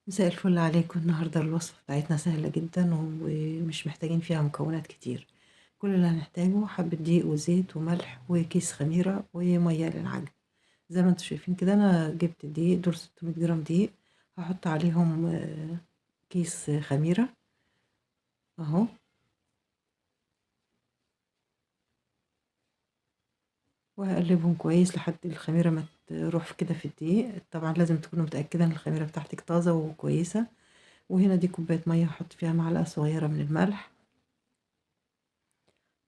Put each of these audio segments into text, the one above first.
مساء الفل عليكم. النهاردة الوصفة بتاعتنا سهلة جدا ومش محتاجين فيها مكونات كتير. كل اللي هنحتاجه حبة دقيق وزيت وملح وكيس خميرة ومية للعجن. زي ما انتم شايفين كده انا جبت الدقيق دول 600 جرام دقيق. هحط عليهم كيس خميرة اهو. وهقلبهم كويس لحد الخميرة ما تروح كده في الدقيق. طبعا لازم تكونوا متأكدة ان الخميرة بتاعتك طازة وكويسة. وهنا دي كوباية مية هحط فيها معلقة صغيرة من الملح،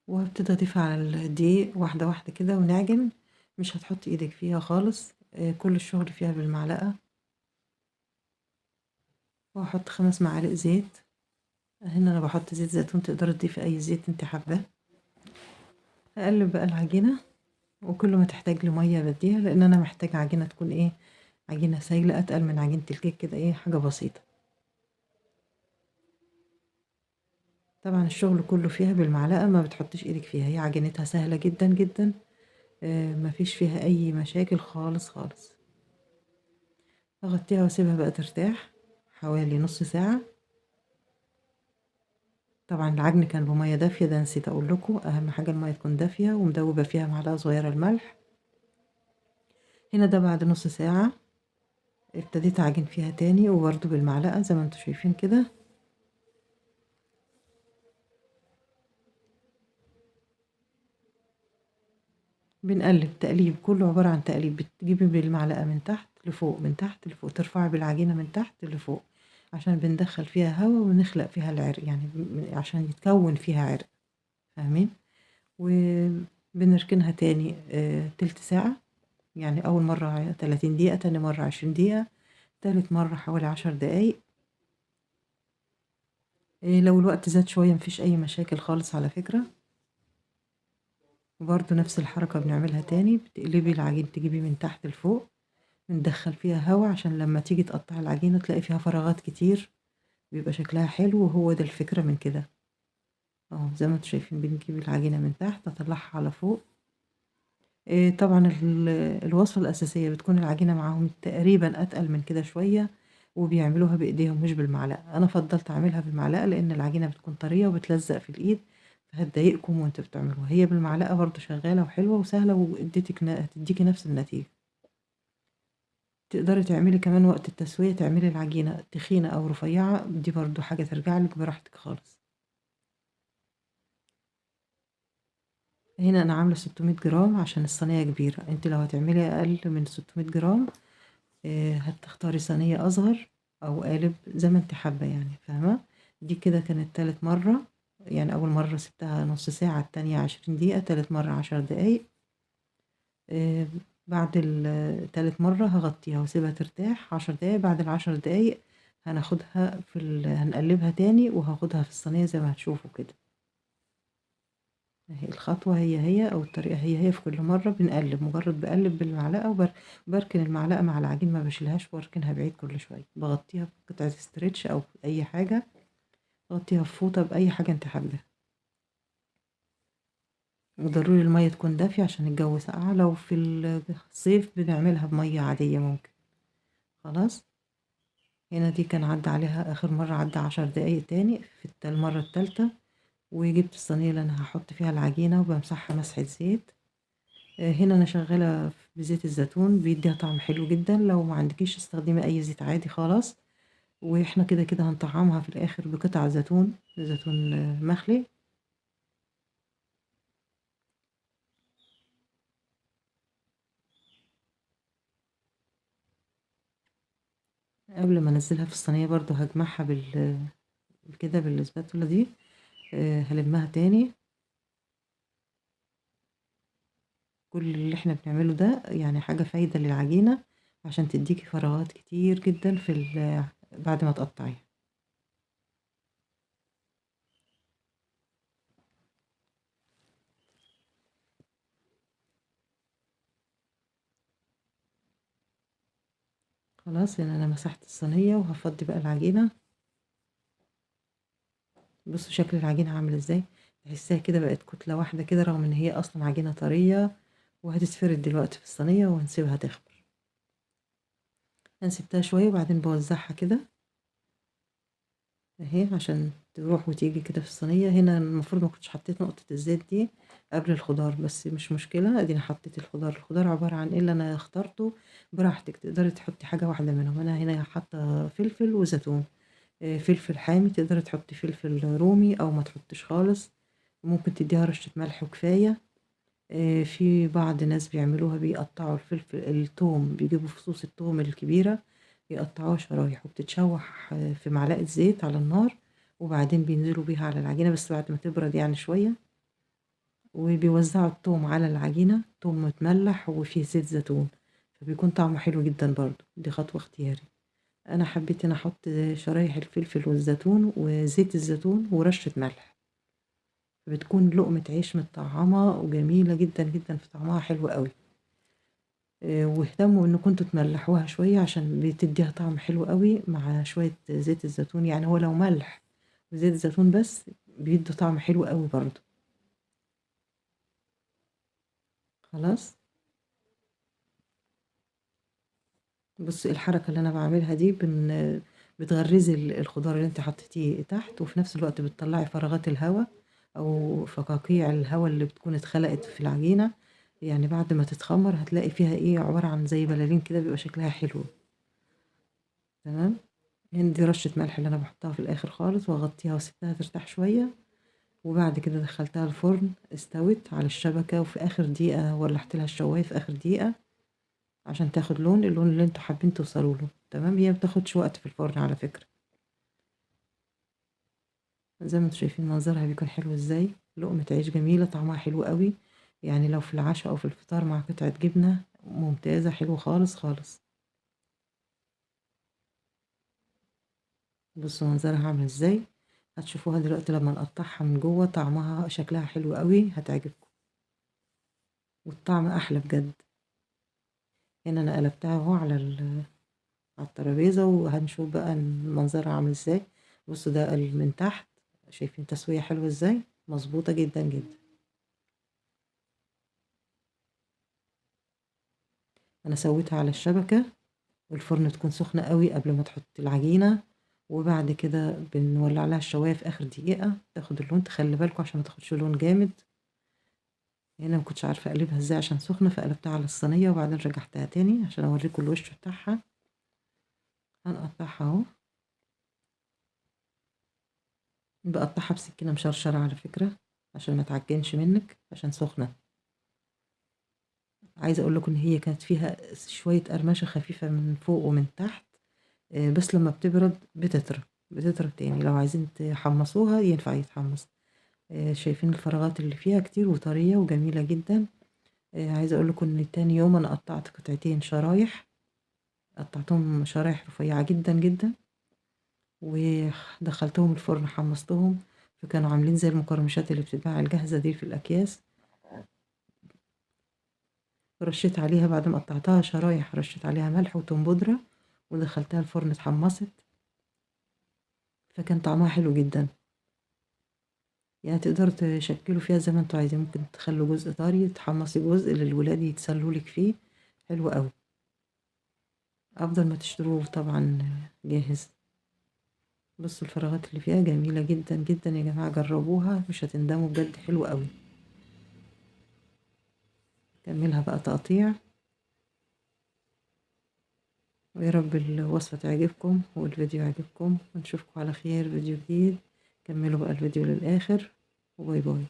وهابتدي اضيف على الدقيق واحدة واحدة كده ونعجن. مش هتحط ايدك فيها خالص، كل الشغل فيها بالمعلقة. وهحط 5 معالق زيت. هنا انا بحط زيت زيتون، تقدر تضيفي اي زيت انت حباه. هقلب بقى العجينة، وكل ما تحتاج لمية بديها، لان انا محتاجة عجينة تكون ايه، عجينة سايلة اتقل من عجينة الكيك كده، ايه حاجة بسيطة. طبعا الشغل كله فيها بالمعلقة، ما بتحطيش ايدك فيها، هي عجينتها سهلة جدا جدا. مفيش فيها اي مشاكل خالص خالص. اغطيها واسيبها بقى ترتاح حوالي نص ساعة. طبعا العجن كان بمية دافية، ده نسيت اقول لكم، اهم حاجة المية تكون دافية ومدوبة فيها معلقة صغيرة الملح. هنا ده بعد نص ساعة ابتديت اعجن فيها تاني، وبرده بالمعلقة زي ما انتم شايفين كده. بنقلب تقليب، كله عبارة عن تقليب. بتجيبي بالمعلقة من تحت لفوق، من تحت لفوق، ترفعي بالعجينة من تحت لفوق، عشان بندخل فيها هواء ونخلق فيها العرق، يعني عشان يتكون فيها عرق. فاهمين؟ وبنركنها تاني تلت ساعة. يعني أول مرة 30 دقيقة، تاني مرة 20 دقيقة، تالت مرة حوالي 10 دقايق. لو الوقت زاد شوية مفيش أي مشاكل خالص على فكرة. وبرضه نفس الحركة بنعملها تاني، بتقلبي العجين تجيبي من تحت لفوق، بندخل فيها هوا عشان لما تيجي تقطع العجينة تلاقي فيها فراغات كتير، بيبقى شكلها حلو. وهو ده الفكرة من كده. اه زي ما انتوا شايفين بنجيب العجينة من تحت اطلعها على فوق. طبعا الوصفة الأساسية بتكون العجينة معاهم تقريبا أتقل من كده شوية، وبيعملوها بإيديهم مش بالمعلقة. أنا فضلت أعملها بالمعلقة لأن العجينة بتكون طرية وبتلزق في الإيد، فهتضايقكم وانتوا بتعملوها. هي بالمعلقة برضو شغالة وحلوة وسهلة، هتديكي نفس النتيجة. تقدري تعملي كمان وقت التسوية، تعملي العجينة تخينة أو رفيعة، دي برضو حاجة ترجعلك براحتك خالص. هنا أنا عاملة 600 جرام عشان الصينية كبيرة. انت لو هتعملي أقل من 600 جرام هتختاري صينية أصغر أو قالب زي ما انت حابة، يعني فاهمة. دي كده كانت تالت مرة. يعني أول مرة سبتها نص ساعة، التانية 20 دقيقة، تالت مرة 10 دقايق. آه، بعد تالت مرة هغطيها واسيبها ترتاح 10 دقايق. بعد ال10 دقايق هناخدها هنقلبها تاني، وهاخدها في الصينية زي ما هتشوفوا كده. اهي الخطوة هي أو الطريقة هي في كل مرة. بنقلب، مجرد بقلب بالمعلقة وبركن المعلقة مع العجين، ما بشيلهاش واركنها بعيد كل شوية. بغطيها بقطعة استرتش أو أي حاجة، بغطيها بفوطة بأي حاجة انت حاباها. وضروري المية تكون دافية عشان الجو ساقعة. لو في الصيف بنعملها بمية عادية ممكن. خلاص. هنا دي كان عدى عليها آخر مرة، عدى 10 دقايق تاني في المرة التالتة. وجبت الصينية اللي أنا هحط فيها العجينة وبمسحها مسحة زيت. هنا أنا شغالة بزيت الزيتون، بيديها طعم حلو جدا. لو ما عندكيش استخدمي أي زيت عادي خلاص. واحنا كده كده هنطعمها في الآخر بقطع زيتون، زيتون مخلي. قبل ما انزلها في الصينية برضو هجمعها كده بالسباتولا دي. هلمها تاني. كل اللي احنا بنعمله ده يعني حاجة فايدة للعجينة، عشان تديكي فراغات كتير جدا بعد ما تقطعيها. خلاص يعني انا مسحت الصينية وهفضي بقى العجينة. بصوا شكل العجينة عامل ازاي، تحسها كده بقت كتلة واحدة كده، رغم ان هي اصلا عجينة طرية. وهتتفرد دلوقتي في الصينية وهنسيبها تخمر. هنسيبتها شوية وبعدين بوزعها كده. أهي عشان تروح وتيجي كده في الصينية. هنا المفروض ما كنتش حطيت نقطة الزيت دي قبل الخضار، بس مش مشكلة، اديني حطيت الخضار. الخضار عبارة عن ايه اللي انا اخترته، براحتك تقدري تحطي حاجة واحدة منهم. انا هنا حاطة فلفل وزيتون. فلفل حامي تقدري تحطي فلفل رومي او ما تحطيش خالص، ممكن تديها رشة ملح وكفاية. في بعض ناس بيعملوها بيقطعوا التوم، بيجيبوا فصوص التوم الكبيرة يقطعوها شرايح وبتتشوح في معلقة زيت على النار، وبعدين بينزلوا بيها على العجينة بس بعد ما تبرد يعني شوية، وبيوزعوا التوم على العجينة، توم متملح وفيه زيت زيتون، فبيكون طعمه حلو جدا برضو. دي خطوة اختياري. انا حبيت ان احط شرايح الفلفل والزيتون وزيت الزيتون ورشة ملح، بتكون لقمة عيش متطعمة وجميلة جدا جدا، في طعمها حلو قوي. واهتموا ان كنتوا تملحوها شوية عشان بتديها طعم حلو قوي مع شوية زيت الزيتون. يعني هو لو ملح وزيت الزيتون بس بيدوا طعم حلو قوي برضو. خلاص. بص الحركة اللي انا بعملها دي بتغرزي الخضار اللي انت حطيتيه تحت، وفي نفس الوقت بتطلعي فراغات الهواء او فقاقيع الهواء اللي بتكون اتخلقت في العجينة. يعني بعد ما تتخمر هتلاقي فيها ايه، عبارة عن زي بلالين كده، بيبقى شكلها حلو. تمام. يعني دي رشة ملح اللي انا بحطها في الاخر خالص، واغطيها واسيبها ترتاح شوية، وبعد كده دخلتها الفرن استوت على الشبكة، وفي اخر دقيقة ولعت لها الشواية في اخر دقيقة عشان تاخد اللون اللي انتوا حابين توصلوا له. تمام. هي بتاخدش وقت في الفرن على فكرة. زي ما انتوا شايفين منظرها بيكون حلو ازاي، لقمة عيش جميلة طعمها حلو قوي. يعني لو في العشاء او في الفطار مع قطعة جبنة ممتازة، حلوة خالص خالص. بصوا منظرها عامل ازاي، هتشوفوها دلوقتي لما نقطعها من جوه، طعمها شكلها حلو قوي، هتعجبكم والطعم احلى بجد. هنا انا قلبتها اهو على الترابيزة، وهنشوف بقى منظرها عامل ازاي. بصوا ده من تحت، شايفين تسوية حلوة ازاي، مظبوطة جدا جدا. انا سويتها على الشبكة، والفرن تكون سخنة قوي قبل ما تحط العجينة، وبعد كده بنولع لها الشواية في اخر دقيقة تاخد اللون. تخلي بالكم عشان ما تاخدش لون جامد. هنا ما كنتش عارفة اقلبها ازاي عشان سخنة، فقلبتها على الصينية وبعدين رجعتها تاني عشان اوريكم الوش بتاعها. هنقطعها اهو، بقطعها بسكينة مشرشرة على فكرة عشان ما تعجنش منك عشان سخنة. عايزة اقول لكم ان هي كانت فيها شوية قرمشة خفيفة من فوق ومن تحت، بس لما بتبرد بتطرى تاني. لو عايزين تحمصوها ينفع يتحمص. شايفين الفراغات اللي فيها كتير وطرية وجميلة جدا. عايزة اقول لكم ان تاني يوم انا قطعت قطعتين شرايح، قطعتهم شرايح رفيعة جدا جدا، ودخلتهم الفرن حمصتهم، فكانوا عاملين زي المقرمشات اللي بتتباع الجاهزة دي في الأكياس. رشيت عليها بعد ما قطعتها شرايح، رشيت عليها ملح وتوم بودرة، ودخلتها الفرن اتحمصت، فكان طعمها حلو جدا. يعني تقدروا تشكلوا فيها زي ما انتوا عايزين، ممكن تخلوا جزء طري، تحمصي جزء للولاد يتسلوا لك فيه، حلو قوي. افضل ما تشتروه طبعا جاهز. بصوا الفراغات اللي فيها جميلة جدا جدا يا جماعة، جربوها مش هتندموا بجد، حلو قوي. كملها بقى تقطيع، ويا رب الوصفة تعجبكم والفيديو يعجبكم، ونشوفكم على خير فيديو جديد. كملوا بقى الفيديو للآخر، وباي باي.